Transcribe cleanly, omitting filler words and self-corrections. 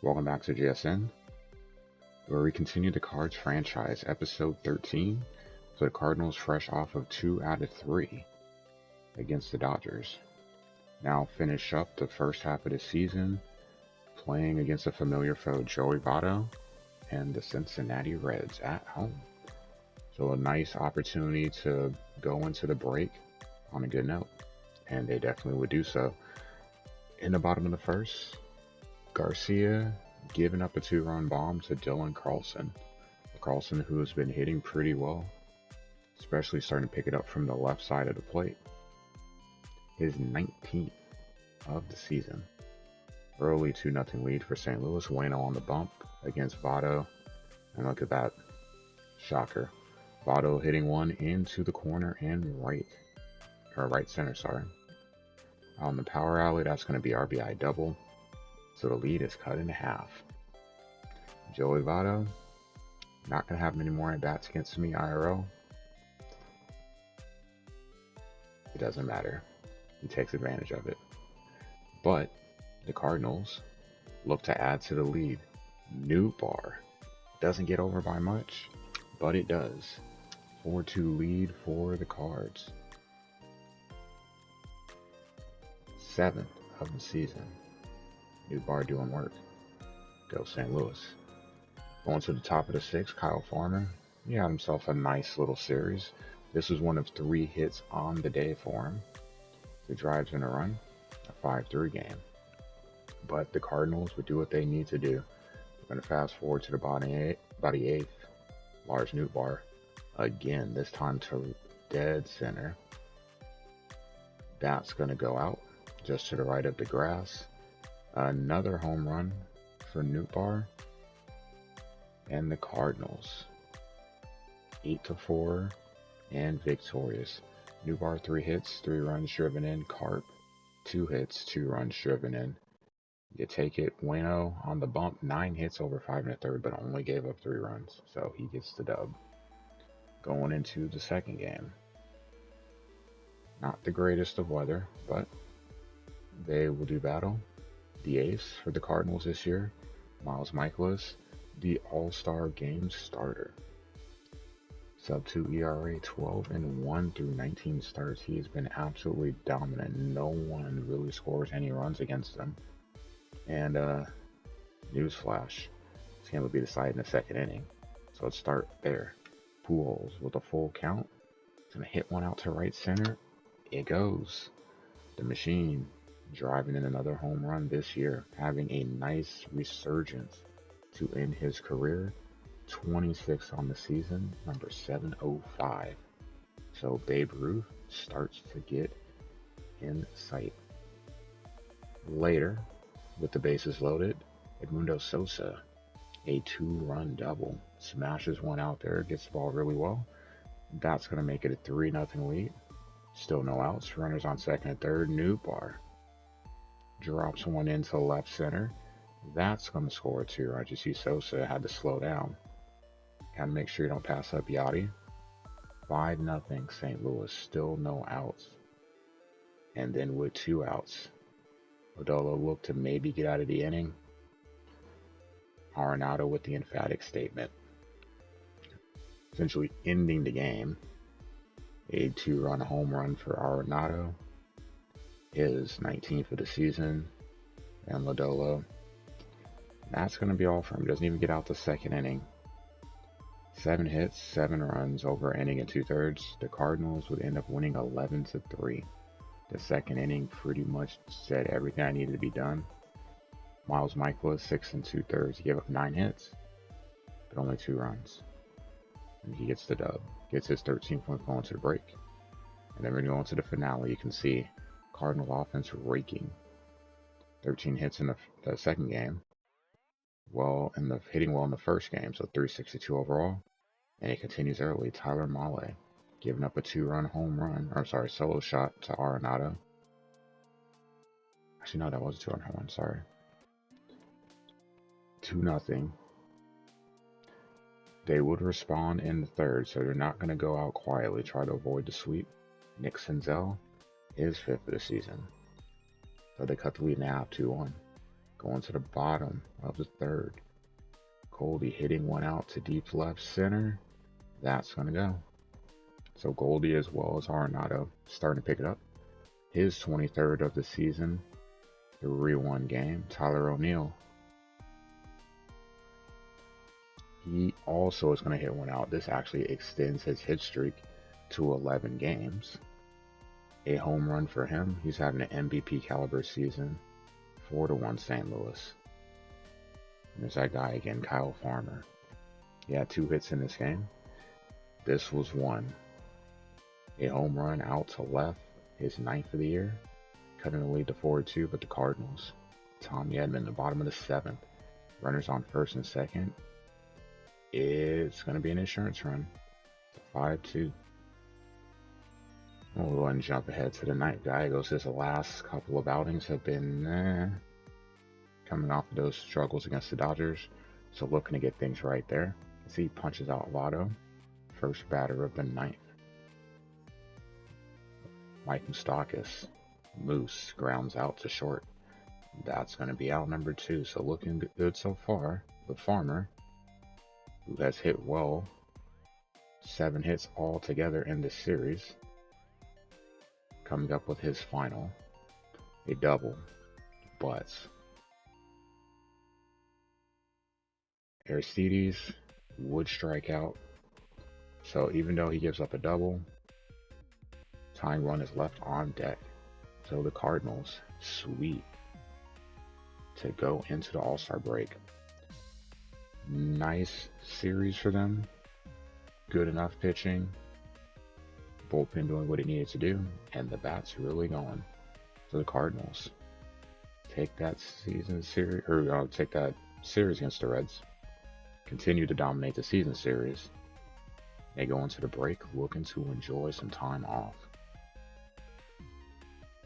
Welcome back to JSN, where we continue the Cards franchise, episode 13. So the Cardinals fresh off of 2 out of 3 against the Dodgers. Now finish up the first half of the season playing against a familiar foe, Joey Votto and the Cincinnati Reds at home. So a nice opportunity to go into the break on a good note, and they definitely would do so. In the bottom of the first, Garcia giving up a 2-run bomb to Dylan Carlson. Carlson, who has been hitting pretty well, especially starting to pick it up from the left side of the plate. His 19th of the season. Early 2-0 lead for St. Louis. Waino on the bump against Votto. And look at that. Shocker. Votto hitting one into the corner and right center, sorry. On the power alley, that's going to be RBI double. So the lead is cut in half. Joey Votto, not going to have many more at-bats against me IRL. It doesn't matter. He takes advantage of it. But the Cardinals look to add to the lead. Nootbaar doesn't get over by much, but it does. 4-2 lead for the Cards. 7th of the season. Nootbaar doing work. Go St. Louis. Going to the top of the 6th, Kyle Farmer. He had himself a nice little series. This was one of 3 hits on the day for him. He drives in a run, a 5-3 game. But the Cardinals would do what they need to do. We're going to fast forward to the bottom 8th. Lars Nootbaar, again, this time to dead center. That's going to go out just to the right of the grass. Another home run for Nootbaar. And the Cardinals, 8-4 and victorious. Nootbaar 3 hits, 3 runs driven in. Carp 2 hits, 2 runs driven in. You take it. Waino on the bump, 9 hits over 5 1/3, but only gave up 3 runs, so he gets the dub. Going into the second game, not the greatest of weather, but they will do battle. The ace for the Cardinals this year, Miles Mikolas, the All-Star Game starter. Sub-2 ERA, 12-1 through 19 starts. He has been absolutely dominant. No one really scores any runs against him. And newsflash, this game will be decided in the second inning. So let's start there. Pujols with a full count. He's going to hit one out to right center. It goes. The machine driving in another home run this year, having a nice resurgence to end his career. 26 on the season, number 705. So Babe Ruth starts to get in sight. Later, with the bases loaded, Edmundo Sosa, a 2-run double, smashes one out there, gets the ball really well. That's going to make it a 3-0 lead. Still no outs, runners on second and third. Nootbaar drops one into left center. That's going to score 2 runs. You see Sosa had to slow down. Got to make sure you don't pass up Yachty. 5-0 St. Louis, still no outs. And then with 2 outs, Lodolo looked to maybe get out of the inning. Arenado with the emphatic statement, essentially ending the game. A 2-run home run for Arenado, his 19th of the season. And Lodolo, that's going to be all for him. Doesn't even get out the second inning. 7 hits, 7 runs over an inning and 2/3. The Cardinals would end up winning 11-3. The second inning pretty much said everything I needed to be done. Miles Mikolas, 6 2/3. He gave up 9 hits, but only 2 runs. And he gets the dub. Gets his 13th point going to the break. And then we're going to go into the finale. You can see Cardinal offense raking. 13 hits in the second game. Hitting well in the first game, so 362 overall. And it continues early. Tyler Mahle giving up a 2-run solo shot to Arenado. Actually, no, that was a 2-run home run, sorry. 2-0. They would respond in the third, so they're not going to go out quietly, try to avoid the sweep. Nick Senzel is 5th of the season. So they cut the lead in half, 2-1. Going to the bottom of the third. Goldie hitting one out to deep left center. That's going to go. So Goldie as well as Arenado starting to pick it up. His 23rd of the season. 3-1 game. Tyler O'Neill. He also is going to hit one out. This actually extends his hit streak to 11 games. A home run for him. He's having an MVP caliber season. 4-1 St. Louis. And there's that guy again, Kyle Farmer. He had 2 hits in this game. This was one. A home run out to left. His 9th of the year. Cutting the lead to 4-2, but the Cardinals. Tommy Edman, the bottom of the 7th. Runners on first and second. It's going to be an insurance run. 5-2. We'll go ahead and jump ahead to the ninth. Gallegos, his last couple of outings have been coming off of those struggles against the Dodgers. So looking to get things right there. As he punches out Votto, first batter of the ninth. Mike Moustakas, Moose, grounds out to short. That's going to be out number 2. So looking good so far. But Farmer, who has hit well, 7 hits altogether in this series, coming up with his final, a double, but Aristides would strike out. So even though he gives up a double, tying run is left on deck. So the Cardinals sweep to go into the All-Star break. Nice series for them. Good enough pitching. Bullpen doing what it needed to do, and the bats really going. So the Cardinals take that series against the Reds, continue to dominate the season series. They go into the break looking to enjoy some time off.